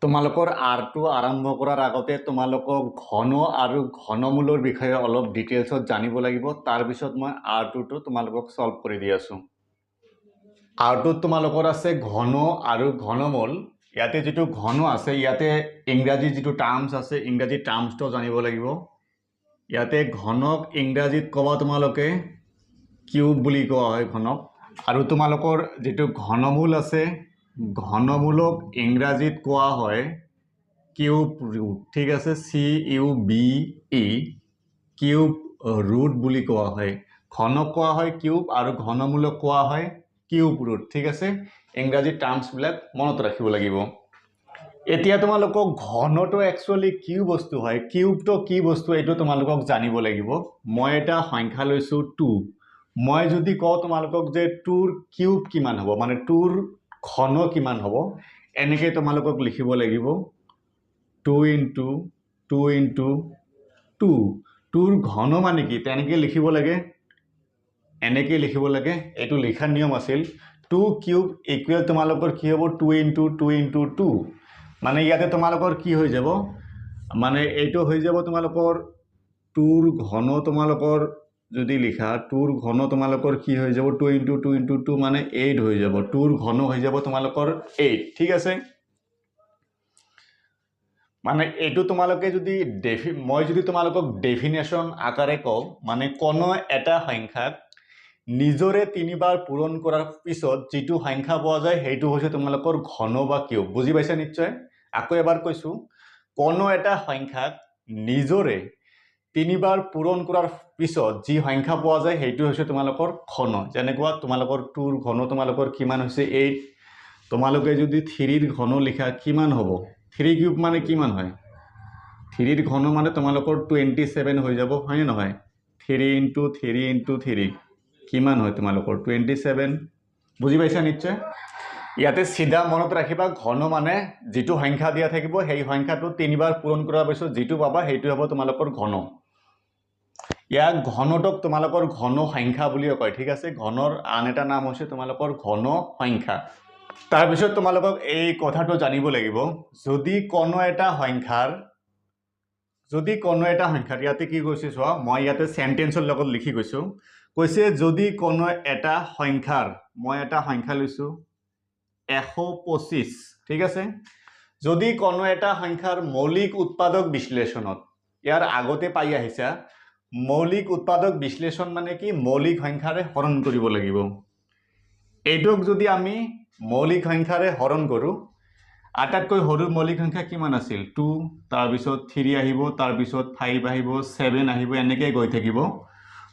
তোমালোকৰ আৰটো আৰম্ভ কৰাৰ আগতে তোমালোকক ঘন আৰু ঘনমূলৰ বিষয়ে অলপ ডিটেইলছত জানিব লাগিব। তাৰপিছত মই আৰটোতো তোমালোকক সলভ কৰি দি আছো। আৰটোত তোমালোকৰ আছে ঘন আৰু ঘনমূল। ইয়াতে যেটো ঘন আছে ইয়াতে ইংৰাজী যেটো টাৰ্মছ আছে ইংৰাজী টাৰ্মছটো জানিব লাগিব। ইয়াতে ঘনক ইংৰাজীত কবা তোমালোকে কিউব বুলি কোৱা হয় ঘনক। আৰু তোমালোকৰ যেটো ঘনমূল আছে ঘনমূলক ইংৰাজীত কোৱা হয় কিউব ৰুট। ঠিক আছে, CUBE কিউব ৰুট বুলি কোৱা হয়। ঘনক কোৱা হয় কিউব আৰু ঘনমূলক কোৱা হয় কিউব ৰুট। ঠিক আছে, ইংৰাজী টাৰ্মছবিলাক মনত ৰাখিব লাগিব। এতিয়া তোমালোকক ঘনটো একচুয়ালি কি বস্তু হয়, কিউবটো কি বস্তু এইটো তোমালোকক জানিব লাগিব। মই এটা সংখ্যা লৈছো 2। মই যদি কওঁ তোমালোকক যে 2ৰ কিউব কিমান হ'ব, মানে 2ৰ ঘন কিমান হ'ব, এনেকৈ তোমালোকক লিখিব লাগিব 2 × 2 × 2। 2ৰ ঘন মানে কি তেনেকৈ লিখিব লাগে, এনেকৈ লিখিব লাগে। এইটো লিখাৰ নিয়ম আছিল 2 কিউব ইকুৱেল তোমালোকৰ কি হ'ব 2 × 2 × 2। মানে ইয়াতে তোমালোকৰ কি হৈ যাব, মানে এইটো হৈ যাব তোমালোকৰ 2ৰ ঘন তোমালোকৰ যদি লিখা 2ৰ ঘন তোমালোকৰ কি হৈ যাব 2 × 2 × 2 মানে 8 হৈ যাব। 2ৰ ঘন হৈ যাব তোমালোকৰ 8। ঠিক আছে, মানে এইটো তোমালোকে যদি মই যদি তোমালোকক ডেফিনেশ্যন আকাৰে কওঁ, মানে কোনো এটা সংখ্যাক নিজৰে 3বাৰ পূৰণ কৰাৰ পিছত যেটো সংখ্যা পোৱা যায় সেইটো হৈছে তোমালোকৰ ঘন বা কিউব। বুজি পাইছা নিশ্চয়? আকৌ এবাৰ কৈছো, কোনো এটা সংখ্যাক নিজৰে 3বাৰ পূৰণ কৰাৰ পিছত যি সংখ্যা পোৱা যায় সেইটো হৈছে তোমালোকৰ ঘন। যেনেকুৱা তোমালোকৰ 2ৰ ঘন তোমালোকৰ কিমান হৈছে 8। তোমালোকে যদি 3ৰ ঘন লিখা কিমান হ'ব, 3 কিউব মানে কিমান হয়, 3ৰ ঘন মানে তোমালোকৰ 27 হৈ যাব, হয় নহয়? 3 × 3 × 3 কিমান হয় তোমালোকৰ 27। বুজি পাইছা নিশ্চয়? ইয়াতে সিধা মনত ৰাখিবা ঘন মানে যেটো সংখ্যা দিয়া থাকিব সেই সংখ্যাটো 3বাৰ পূৰণ কৰাৰ পিছত যেটো পাবা সেইটো হ'ব তোমালোকৰ ঘন। ইয়াক ঘনটোক তোমালোকৰ ঘন সংখ্যা বুলিও কয়। ঠিক আছে, ঘনৰ আন এটা নাম হৈছে তোমালোকৰ ঘন সংখ্যা। তাৰপিছত তোমালোকক এই কথাটো জানিব লাগিব, যদি কোনো এটা সংখ্যাৰ ইয়াতে কি কৈছে চোৱা, মই ইয়াতে সেন্টেন্সৰ লগত লিখি গৈছো, কৈছে যদি কোনো এটা সংখ্যাৰ, মই এটা সংখ্যা লৈছো 125। ঠিক আছে, যদি কোনো এটা সংখ্যাৰ মৌলিক উৎপাদক বিশ্লেষণত, ইয়াৰ আগতে পাই আহিছা মৌলিক উৎপাদক বিশ্লেষণ মানে কি, মৌলিক সংখ্যাৰে হৰণ কৰিব লাগিব। এইটোক যদি আমি মৌলিক সংখ্যাৰে হৰণ কৰো, আটাইতকৈ সৰু মৌলিক সংখ্যা কিমান আছিল 2, তাৰপিছত 3 আহিব, তাৰপিছত 5 আহিব, 7 আহিব, এনেকৈ গৈ থাকিব।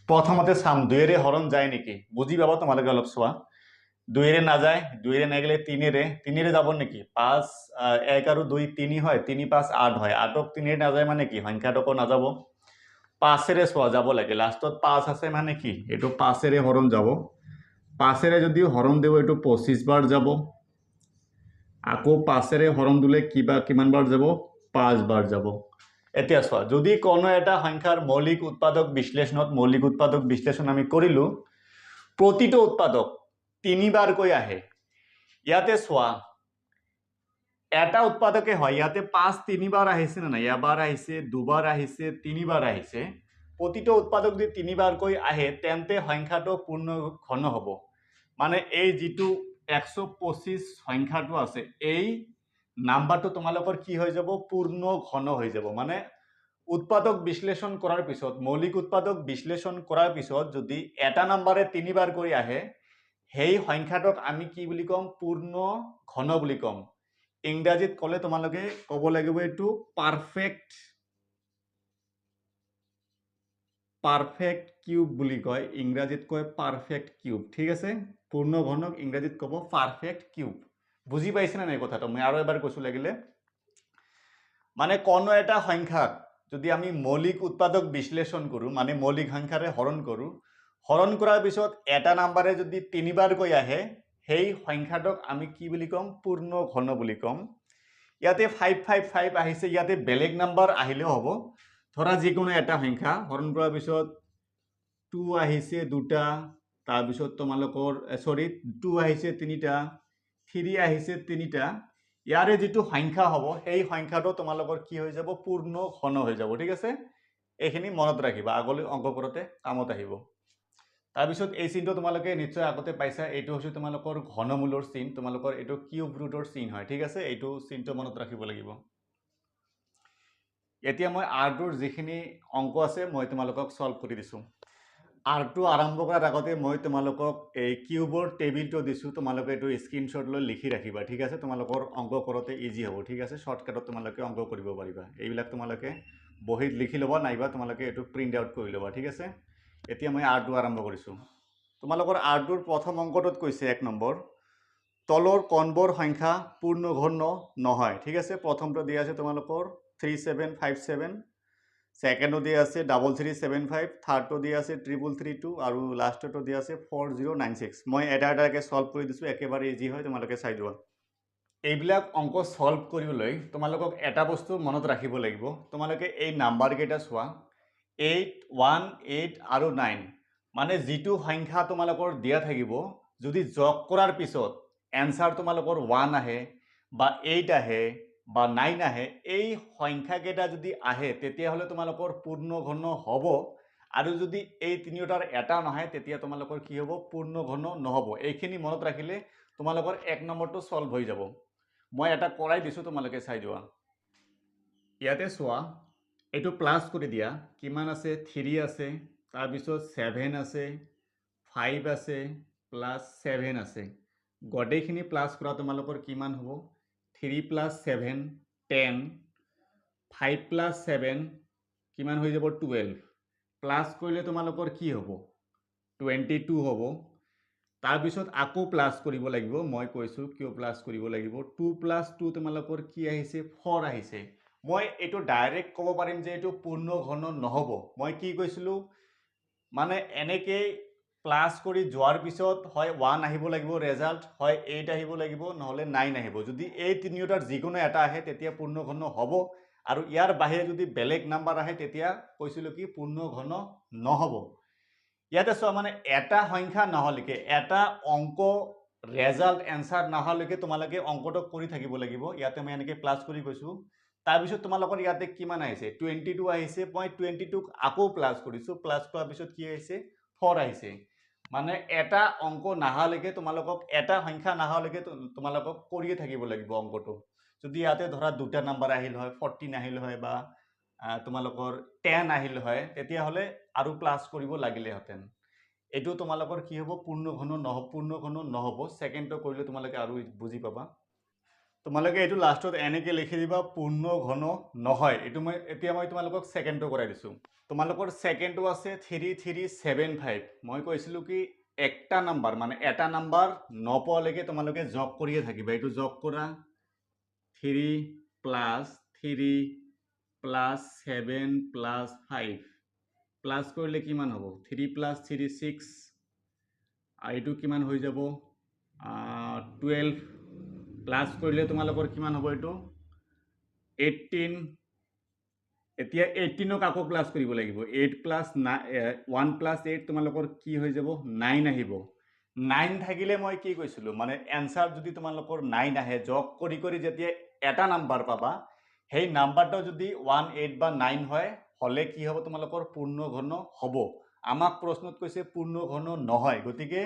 প্ৰথমতে চাম 2ৰে হৰণ যায় নেকি, বুজি পাবা তোমালোকে অলপ চোৱা। 2ৰে নাযায়, 2ৰে নাগলে 3ৰে যাব নেকি, 5 1 আৰু 2 3 হয়, 3 5 8 হয়, 8ক 3ৰে নাযায় মানে কি সংখ্যাটোকো নাযাব। 5ৰে চোৱা যাব লাগে, লাষ্টত 5 আছে মানে কি এইটো 5ৰে হৰণ যাব। 5ৰে যদি হৰণ দেব এইটো 25 বাৰ যাব। আকৌ 5ৰে হৰণ দিলে কিমান বাৰ যাব, 5 বাৰ যাব। এতিয়া চোৱা, যদি কোনো এটা সংখ্যাৰ মৌলিক উৎপাদক বিশ্লেষণ আমি কৰিলো, প্ৰতিটো উৎপাদক 3বাৰকৈ আহে। ইয়াতে চোৱা এটা উৎপাদকে হয়, ইয়াতে 5 3বাৰ আহিছে না নাই, এবাৰ আহিছে, দুবাৰ আহিছে, 3বাৰ আহিছে। প্ৰতিটো উৎপাদক যদি 3বাৰকৈ আহে তেন্তে সংখ্যাটো পূৰ্ণ ঘন হ'ব। মানে এই যেটো 125 সংখ্যাটো আছে এই নাম্বাৰটো তোমালোকৰ কি হৈ যাব, পূৰ্ণ ঘন হৈ যাব। মানে উৎপাদক বিশ্লেষণ কৰাৰ পিছত, মৌলিক উৎপাদক বিশ্লেষণ কৰাৰ পিছত যদি এটা নাম্বাৰে 3বাৰ কৰি আহে সেই সংখ্যাটোক আমি কি বুলি কম, পূৰ্ণ ঘন বুলি কম। ইংৰাজীত ক'লে তোমালোকে ক'ব লাগিব এইটো পাৰফেক্ট কিউব বুলি কয়, ইংৰাজীত কয় পাৰফেক্ট কিউব। ঠিক আছে, পূৰ্ণ ঘনক ইংৰাজীত ক'ব পাৰফেক্ট কিউব। বুজি পাইছে না নাই কথাটো? মই আৰু এবাৰ কৈছো লাগিলে, মানে কোনো এটা সংখ্যাক যদি আমি মৌলিক উৎপাদক বিশ্লেষণ কৰো, মানে মৌলিক সংখ্যাৰে হৰণ কৰো, হৰণ কৰাৰ পিছত এটা নাম্বাৰে যদি 3বাৰকৈ আহে সেই সংখ্যাটোক আমি কি বুলি কম, পূৰ্ণ ঘন বুলি কম। ইয়াতে 5 5 5 আহিছে, ইয়াতে বেলেগ নাম্বাৰ আহিলেও হ'ব। ধৰা যিকোনো এটা সংখ্যা হৰণ কৰাৰ পিছত 2 আহিছে 2টা, তাৰপিছত তোমালোকৰ 2 আহিছে 3টা, 3 আহিছে 3টা, ইয়াৰে যিটো সংখ্যা হ'ব সেই সংখ্যাটো তোমালোকৰ কি হৈ যাব পূৰ্ণ ঘন হৈ যাব ঠিক আছে এইখিনি মনত ৰাখিবা আগলৈ অংক কৰোঁতে কামত আহিব তাৰপিছত এই চিহ্নটো তোমালোকে নিশ্চয় আগতে পাইছা এইটো হৈছে তোমালোকৰ ঘনমূলৰ চিহ্ন তোমালোকৰ এইটো কিউব ৰুটৰ চিহ্ন হয় ঠিক আছে এইটো চিহ্নটো মনত ৰাখিব লাগিব এতিয়া মই আৰটোৰ যিখিনি অংক আছে মই তোমালোকক সলভ কৰি দিছোঁ আৰটো আৰম্ভ কৰাৰ আগতে মই তোমালোকক এই কিউবৰ টেবিলটো দিছোঁ তোমালোকে এইটো স্ক্ৰীনশ্বট লৈ লিখি ৰাখিবা ঠিক আছে তোমালোকৰ অংক কৰোঁতে ইজি হ'ব ঠিক আছে শ্বৰ্টকাটত তোমালোকে অংক কৰিব পাৰিবা এইবিলাক তোমালোকে বহীত লিখি ল'বা নাইবা তোমালোকে এইটো প্ৰিণ্ট আউট কৰি ল'বা ঠিক আছে এতিয়া মই আৰটো আৰম্ভ কৰিছোঁ তোমালোকৰ আৰটোৰ প্ৰথম অংকটোত কৈছে 1 নম্বৰ তলৰ কণবোৰ সংখ্যা পূৰ্ণ ঘন নহয় ঠিক আছে প্ৰথমটো দিয়া আছে তোমালোকৰ 3757 সেকেন্ডটো দিয়া আছে 3375 থাৰ্ডটো দিয়া আছে 3332 আৰু লাষ্টটো দিয়া আছে 4096 মই এটা এটাকে সলভ কৰি দিছোঁ একেবাৰে ইজি হয় তোমালোকে চাই যোৱা এইবিলাক অংক সলভ কৰিবলৈ তোমালোকক এটা বস্তু মনত ৰাখিব লাগিব তোমালোকে এই নাম্বাৰ কেইটা চোৱা 8 1 8 আৰু 9 মানে যিটো সংখ্যা তোমালোকৰ দিয়া থাকিব যদি যোগ কৰাৰ পিছত এনসাৰ তোমালোকৰ 1 আহে বা 8 আহে বা 9 আহে এই সংখ্যা কেইটা যদি আহে তেতিয়া হলে তোমালোকৰ পূৰ্ণ ঘন হ'ব আৰু যদি এই তিনিটাৰ এটা নহয় তেতিয়া তোমালোকৰ কি হ'ব পূৰ্ণ ঘন নহব এইখিনি মনত ৰাখিলে তোমালোকৰ 1 নম্বৰটো সলভ হৈ যাব মই এটা কৰাই দিছোঁ তোমালোকে চাই যোৱা ইয়াতে চোৱা এইটো প্লাস কৰি দিয়া কিমান আছে 3 আছে তাৰপিছত 7 আছে 5 আছে প্লাস 7 আছে গটেইখিনি প্লাস কৰা তোমালোকৰ কিমান হ'ব 3 plus 7 10 5 plus 7 কিমান হৈ যাব 12 প্লাস কৰিলে তোমালোকৰ কি হ'ব 22 হ'ব তাৰপিছত আকৌ প্লাস কৰিব লাগিব মই কৈছোঁ কিয় প্লাস কৰিব লাগিব 2 plus 2 তোমালোকৰ কি আহিছে 4 আহিছে মই এইটো ডাইৰেক্ট ক'ব পাৰিম যে এইটো পূৰ্ণ ঘন নহ'ব মই কি কৈছিলোঁ মানে এনেকৈ প্লাস কৰি যোৱাৰ পিছত হয় 1 আহিব লাগিব ৰেজাল্ট হয় 8 আহিব লাগিব নহলে 9 আহিব যদি এই তিনিটাৰ যিকোনো এটা আহে তেতিয়া পূৰ্ণ ঘন হ'ব আৰু ইয়াৰ বাহিৰে যদি বেলেগ নাম্বাৰ আহে তেতিয়া কৈছিলোঁ কি পূৰ্ণ ঘন নহ'ব ইয়াতে চোৱা মানে এটা সংখ্যা নহলৈকে এটা অংক ৰেজাল্ট এনসাৰ নহলৈকে তোমালোকে অংকটো কৰি থাকিব লাগিব ইয়াতে মই এনেকৈ প্লাস কৰি কৈছোঁ তাৰপিছত তোমালোকৰ ইয়াতে কিমান আহিছে 22 আহিছে মই 22ক আকৌ প্লাস কৰিছোঁ প্লাস কৰাৰ পিছত কি আহিছে 4 আহিছে মানে এটা অংক নাহালৈকে তোমালোকক এটা সংখ্যা নাহালৈকে তোমালোকক কৰিয়ে থাকিব লাগিব অংকটো যদি ইয়াতে ধৰা দুটা নাম্বাৰ আহিল হয় 14 আহিল হয় বা তোমালোকৰ 10 আহিল হয় তেতিয়া হলে আৰু প্লাস কৰিব লাগিলে হতেন এটো তোমালোকৰ কি হ'ব পূৰ্ণ ঘন নহব সেকেন্ডটো কৰিলে তোমালোকে আৰু বুজি পাবা তোমালোকে এটো লাষ্টত এনেকৈ লিখি দিবা পূৰ্ণ ঘন নহয় এটো মই এতিয়া মই তোমালোকক সেকেন্ডটো কৰাই দিছোঁ তোমালোকৰ সেকেন্ডটো আছে 3375 মই কৈছিলোঁ কি একটা নাম্বাৰ মানে এটা নাম্বাৰ নপোৱালৈকে তোমালোকে যোগ কৰিয়ে থাকিবা এটো যোগ কৰা 3 plus 3 plus 7 plus 5 প্লাস কৰিলে কিমান হ'ব 3 plus 3 6 আৰু এটো কিমান হৈ যাব 12 প্লাস কৰিলে তোমালোকৰ কিমান হ'ব এটো 18 এতিয়া 18ক আকৌ প্লাস কৰিব লাগিব 8 plus 1 plus 8 তোমালোকৰ কি হৈ যাব 9 আহিব 9 থাকিলে মই কি কৈছিলোঁ মানে এনসাৰ যদি তোমালোকৰ 9 আহে যোগ কৰি কৰি যেতিয়া এটা নাম্বাৰ পাবা সেই নাম্বাৰটো যদি 1 8 বা 9 হয় হলে কি হ'ব তোমালোকৰ পূৰ্ণ ঘন হ'ব আমাক প্ৰশ্নত কৈছে পূৰ্ণ ঘন নহয় গতিকে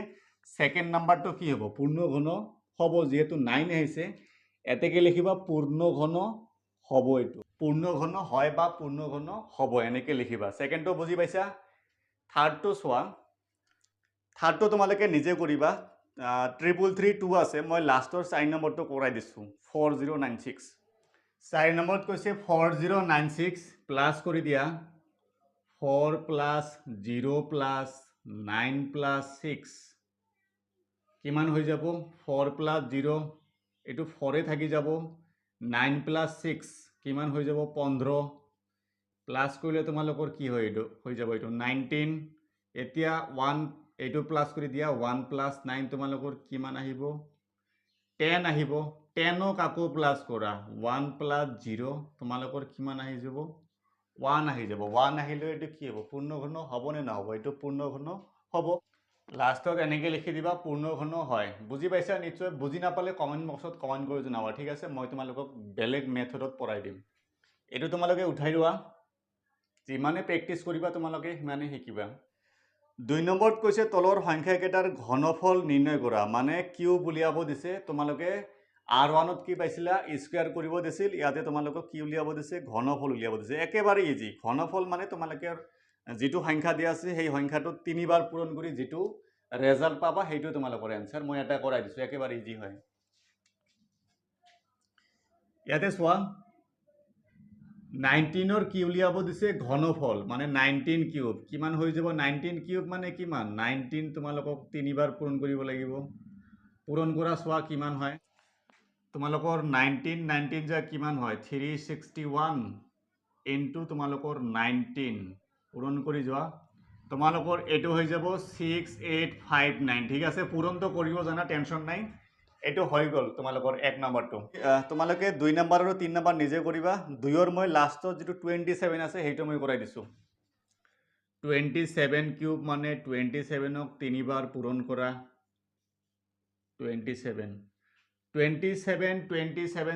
সেকেন্ড নাম্বাৰটো কি হ'ব পূৰ্ণ ঘন হ'ব যেহেতু 9 আহিছে এতেকে লিখিবা পূৰ্ণ ঘন হ'ব এটো পূৰ্ণ ঘন হয় বা পূৰ্ণ ঘন হ'ব এনেকৈ লিখিবা সেকেন্ডটো বুজি পাইছা থাৰ্ডটো চোৱা থাৰ্ডটো তোমালোকে নিজে কৰিবা 3332 আছে মই লাষ্টৰ 4 নম্বৰটো কৰাই দিছোঁ 4096 4 নম্বৰত কৈছে 4096 প্লাস কৰি দিয়া 4 plus 0 plus 9 plus 6 কিমান হৈ যাব 4 plus 0 এটো 4 থাকি যাব 9 plus 6 কিমান হৈ যাব 15 প্লাস কৰিলে তোমালোকৰ কি হয় এটো হৈ যাব এটো 19 এতিয়া 1 এটো প্লাস কৰি দিয়া 1 plus 9 তোমালোকৰ কিমান আহিব 10 আহিব 10ক আকৌ প্লাস কৰা 1 plus 0 তোমালোকৰ কিমান আহি যাব 1 আহি যাব 1 আহিলে এটো কি হ'ব পূৰ্ণ ঘন হ'ব নে নহব এটো পূৰ্ণ ঘন হ'ব লাষ্টত এনেকৈ লিখি দিবা পূৰ্ণঘন হয়। বুজি পাইছা নিশ্চয়? বুজি নাপালে কমেণ্ট বক্সত কমেণ্ট কৰি জনাবা, ঠিক আছে? মই তোমালোকক বেলেগ মেথডত পঢ়াই দিম। এইটো তোমালোকে উঠাই লোৱা। যিমানে প্ৰেক্টিছ কৰিবা তোমালোকে সিমানে শিকিবা। 2 নম্বৰত কৈছে তলৰ সংখ্যাকেইটাৰ ঘনফল নিৰ্ণয় কৰা। মানে কিউব উলিয়াব দিছে, তোমালোকে R1ত কি পাইছিলা? স্কুৱেৰ কৰিব দিছিল, ইয়াতে তোমালোকক কি উলিয়াব দিছে? ঘনফল উলিয়াব দিছে। একেবাৰে ইজি। ঘনফল মানে তোমালোকে যিটো সংখ্যা দিয়া আছে সেই সংখ্যাটো 3 বাৰ পূৰণ কৰি যিটো ৰেজাল্ট পাবা সেইটো তোমালোকৰ এনসাৰ। মই এটা কৰাই দিছো, একেবাৰে ইজি হয়। ইয়াতে চোৱা 19ৰ কি উলিয়াব দিছে? ঘনফল মানে 19 কিউব। কিমান হৈ যাব? 19 কিউব মানে কিমান? 19 তোমালোকক 3 বাৰ পূৰণ কৰিব লাগিব। পূৰণ কৰা চোৱা কিমান হয়। তোমালোকৰ 19 যা কিমান হয়? 361 ইনটু তোমালোকৰ 19 পূৰণ কৰি যোৱা। তোমালোকৰ এইটো হৈ যাব 6859, ঠিক আছে? পূৰণটো কৰিব জানা, টেনশ্যন নাই। এইটো হৈ গ'ল তোমালোকৰ 1 নম্বৰটো। তোমালোকে 2 নম্বৰ আৰু 3 নম্বৰ নিজে কৰিবা। 2ৰ মই লাষ্টত যিটো 27 আছে সেইটো মই কৰাই দিছোঁ। 27 কিউব মানে 27ক 3 বাৰ পূৰণ কৰা। 27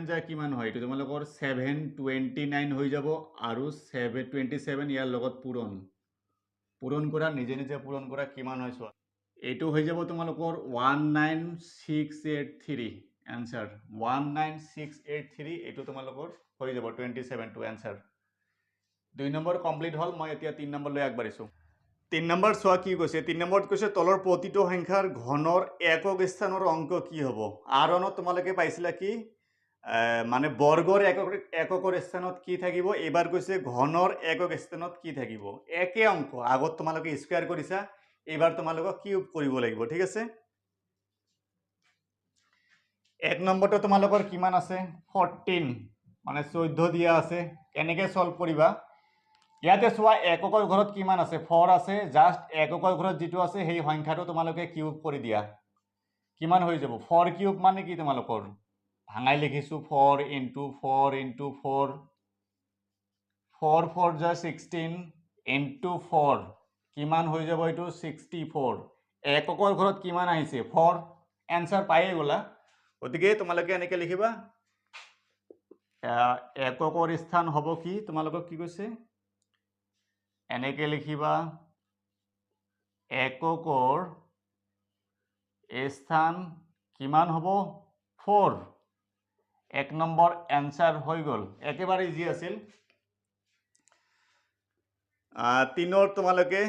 যা কিমান হয়? এইটো তোমালোকৰ 729 হৈ যাব আৰু 727 ইয়াৰ লগত পূৰণ কৰা, নিজে নিজে পূৰণ কৰা কিমান হয় চোৱা। এইটো হৈ যাব তোমালোকৰ 19683 এনসাৰ। 19683 এইটো তোমালোকৰ হৈ যাব 27 টো এনসাৰ। 2 নম্বৰ কমপ্লিট হ'ল। মই এতিয়া 3 নম্বৰলৈ আগবাঢ়িছোঁ। 3 নম্বৰ চোৱা কি কৈছে। 3 নম্বৰত কৈছে তলৰ প্ৰতিটো সংখ্যাৰ ঘনৰ একক স্থানৰ অংক কি হ'ব? R1ত তোমালোকে পাইছিলা কি? মানে বৰ্গৰ এককৰ স্থানত কি থাকিব? এবাৰ কৈছে ঘনৰ একক স্থানত কি থাকিব? একে অংক। আগত তোমালোকে স্কয়াৰ কৰিছা, এবাৰ তোমালোকক কিউব কৰিব লাগিব, ঠিক আছে? 1 নম্বৰটো তোমালোকৰ কিমান আছে? 14 মানে 14 দিয়া আছে। কেনেকৈ সলভ কৰিবা? ইয়াতে চোৱা এককৰ ঘৰত কিমান আছে? 4 আছে। জাস্ট এককৰ ঘৰত যিটো আছে সেই সংখ্যাটো তোমালোকে কিউব কৰি দিয়া। কিমান হৈ যাব? 4 কিউব মানে কি তোমালোকৰ? ভাঙাই লিখিছো 4 ইনটু 4 ইনটু 4। 4 4 যা 16 ইনটু 4 কিমান হৈ যাব? এইটো 64। এককৰ ঘৰত কিমান আহিছে? 4। এনসাৰ পাইয়ে গ'লা। গতিকে তোমালোকে এনেকৈ লিখিবা, এককৰ স্থান হ'ব কি? তোমালোকক কি কৈছে? এনেকৈ লিখিবা, এককৰ স্থান কিমান হ'ব? 4। 1 নম্বৰ এনসাৰ হৈ গ'ল। একেবাৰে ইজি আছিল। 3ৰ তোমালোকে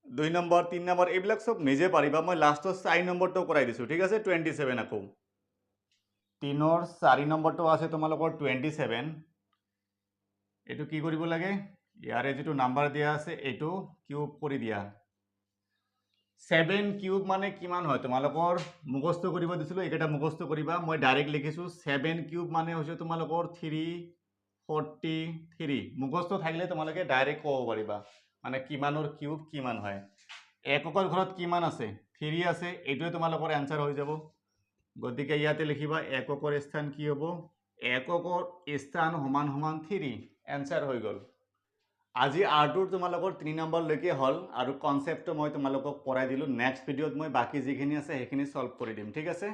2 নম্বৰ 3 নম্বৰ এইবিলাক সব নিজে পাৰিবা। মই লাষ্টত 4 নম্বৰটো কৰাই দিছোঁ, ঠিক আছে? 27 আকৌ 3ৰ 4 নম্বৰটো আছে তোমালোকৰ 27। এইটো কি কৰিব লাগে? ইয়াৰে যিটো নাম্বাৰ দিয়া আছে এইটো কিউব কৰি দিয়া। 7 কিউব মানে কিমান হয়? তোমালোকৰ মুখস্থ কৰিব দিছিলোঁ, এইকেইটা মুখস্থ কৰিবা। মই ডাইৰেক্ট লিখিছোঁ 7 কিউব মানে হৈছে তোমালোকৰ 343। মুখস্থ থাকিলে তোমালোকে ডাইৰেক্ট ক'ব পাৰিবা মানে কিমানৰ কিউব কিমান হয়। এককৰ ঘৰত কিমান আছে? 3 আছে। এইটোৱে তোমালোকৰ এনসাৰ হৈ যাব। গতিকে ইয়াতে লিখিবা এককৰ স্থান কি হ'ব? এককৰ স্থান সমান সমান 3। এনসাৰ হৈ গ'ল। আজি R2ৰ তোমালোকৰ 3 নম্বৰলৈকে হ'ল আৰু কনচেপ্টটো মই তোমালোকক পঢ়াই দিলোঁ। নেক্সট ভিডিঅ'ত মই বাকী যিখিনি আছে সেইখিনি সলভ কৰি দিম, ঠিক আছে?